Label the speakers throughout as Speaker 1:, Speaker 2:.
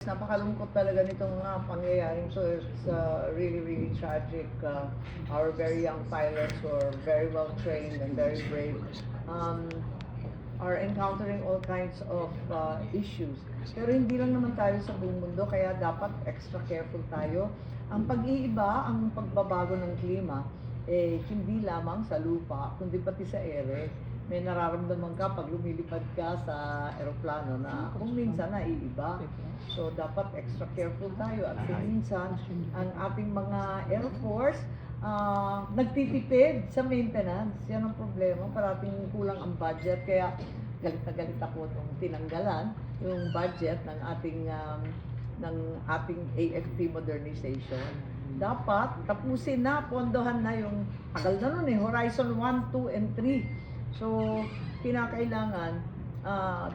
Speaker 1: Napakalungkot talaga nitong pangyayaring so. It's really, really tragic. Our very young pilots who are very well trained and very brave are encountering all kinds of issues. Pero hindi lang naman tayo sa buong mundo, kaya dapat extra careful tayo. Ang pag-iiba, ang pagbabago ng klima, hindi lamang sa lupa, kundi pati sa ere. May nararamdaman ka pag lumilipad ka sa eroplano na kung minsan naiiba. So, dapat extra careful tayo. At kung minsan, ang ating mga Air Force, nagtitipid sa maintenance. Yan ang problema. Parating kulang ang budget. Kaya galit na galit ako nung tinanggalan yung budget ng ating AFP modernization. Dapat tapusin na, pondohan na yung tagal na nun Horizon 1, 2, and 3. So, kinakailangan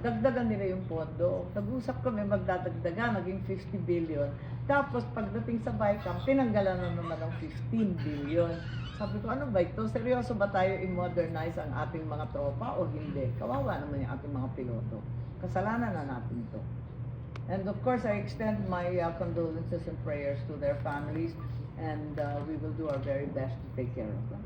Speaker 1: dagdagan nila yung pondo. Nag-usap kami magdadagdagan, naging 50 billion. Tapos pagdating sa BICAM, tinanggalan na naman ng 15 billion. Sabi ko, ano ba ito? Seryoso ba tayo i-modernize ang ating mga tropa o hindi? Kawawa naman yung ating mga piloto. Kasalanan na natin ito. And of course, I extend my condolences and prayers to their families, and we will do our very best to take care of them.